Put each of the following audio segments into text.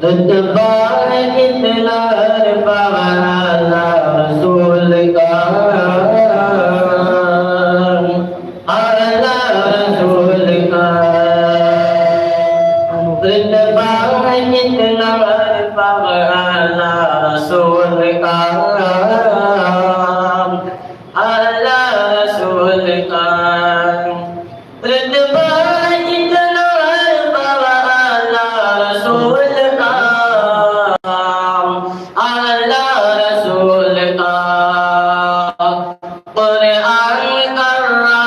رتبہ کتنا اعلیٰ رسول کا، اعلیٰ رسول کا رتبہ کتنا اعلیٰ رسول کا، اعلیٰ رسول کا رتبہ کتنا اعلیٰ رسول کا، اعلیٰ رسول کا قرآن کر رہا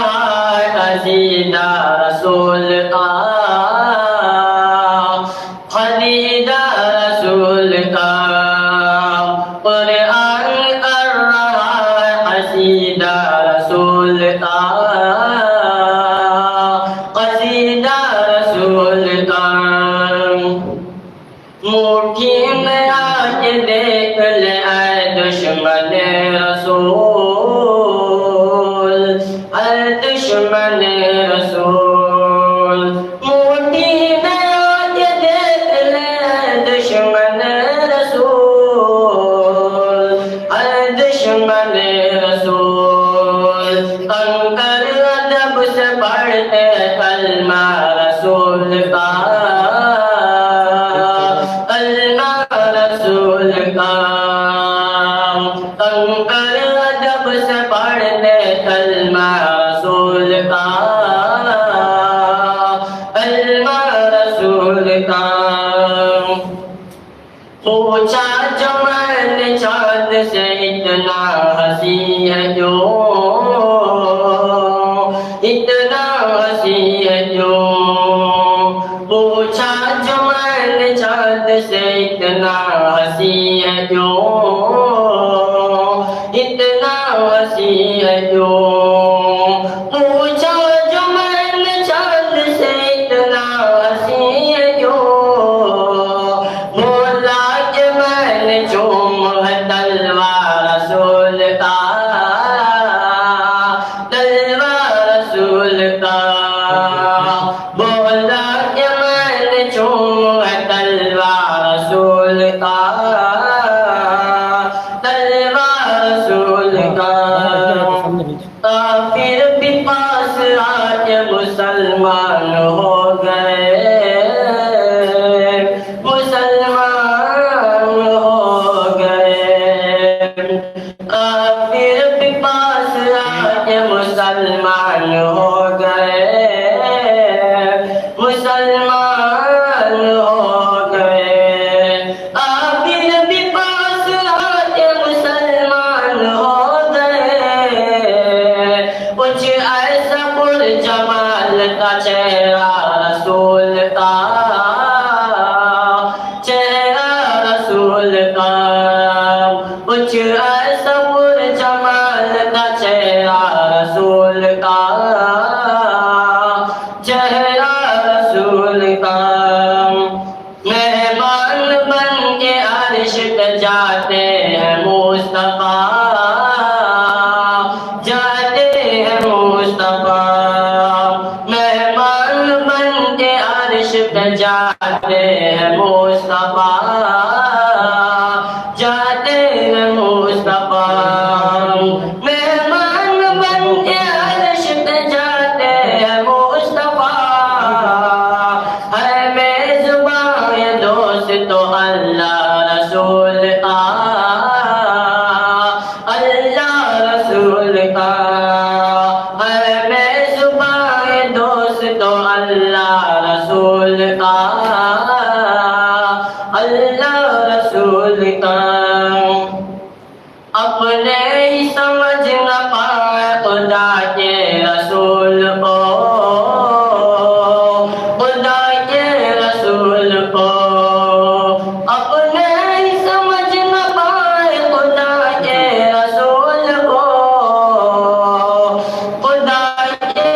ہے قصیدہ رسول کا، قصیدہ رسول کا قرآن کر رہا ہے قصیدہ رسول کا، قصیدہ رسول کا مٹھی میں آ کے دیکھ لے اے دشمن رسول، اے دشمن رسول مٹھی میں آ کے دیکھ لے اے دشمن رسول، اے دشمن رسول کنکر ادب سے پڑھتے کلمہ رسول کا، کلمہ رسول کا کنکر ادب سے پڑھتے کلمہ رسول کا، کلمہ رسول کا پوچھا جو میں نے چاند سے اتنا ہنسی ہے جو، اتنا ہنسی ہے جو پوچھا جو میں نے چاند سے اتنا ہنسی ہے جو، اتنا ہنسی ہے جو پوچھا جو میں نے چاند سے اتنا ہنسی ہے جو، بولا کہ میں نے چوم ہے تلوار رسول کا، تلوار رسول کا بولا کہ میں نے چوم ہے تلوار رسول کا، تلوار رسول کا کافر بھی پاس آ کے مسلمان ہو گئے، مسلمان ہو گئے کافر بھی پاس آ کے مسلمان ہو گئے، مسلمان ہو گئے کافر بھی پاس آ کے مسلمان ہو گئے، کچھ ایسا پر جمال کا چہرہ رسول کا، چہرہ رسول کا کچھ ایسا پر جمال کا چہرہ رسول کا، چہرہ رسول کا مہمان بن کے عرش پہ جاتے ہیں مصطفیٰ، جاتے ہیں مصطفیٰ مہمان بن کے عرش پہ جاتے ہیں مصطفیٰ، جاتے ہیں مصطفیٰ مہمان بن کے عرش پہ جاتے ہیں مصطفیٰ، ہے میزبان دوست تو اللہ رسول کا، اللہ رسول کا ہے میزبان دوست تو اللہ رسول کا، اللہ رسول کا اپنے ہی سمجھ نہ پائے خدا کے رسول کو، خدا کے رسول کو اپنے ہی سمجھ نہ پائے خدا کے رسول کو، خدا کے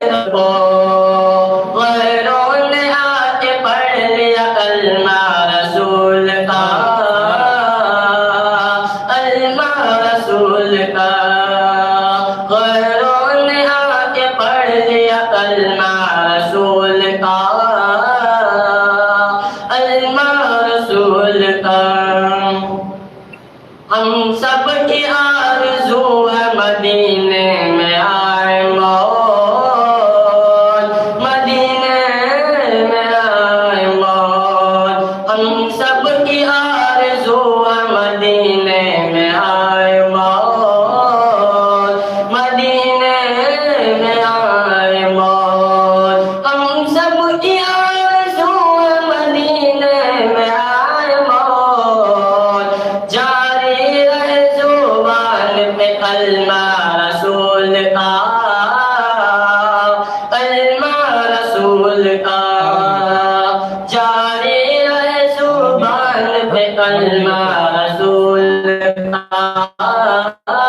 رسول کو غیروں نے آ کے پڑھ لیا کلمہ رسول کا، کلمہ رسول کا غیروں نے آ کے پڑھ لیا کلمہ رسول کا، کلمہ رسول کا ہم سب کی آرزو ہے مدینے میں آئے موت مدینے میں آئے موت ہم سب کی آرزو ہے مدینے میں آئے موت مدینے میں آئے موت ہم سب کی آرزو ہے مدینے میں آئے موت جاری رہے زبان پہ کلمہ رسول کا کلمہ رسول کا جاری رہے زبان پہ کلمہ رسول کا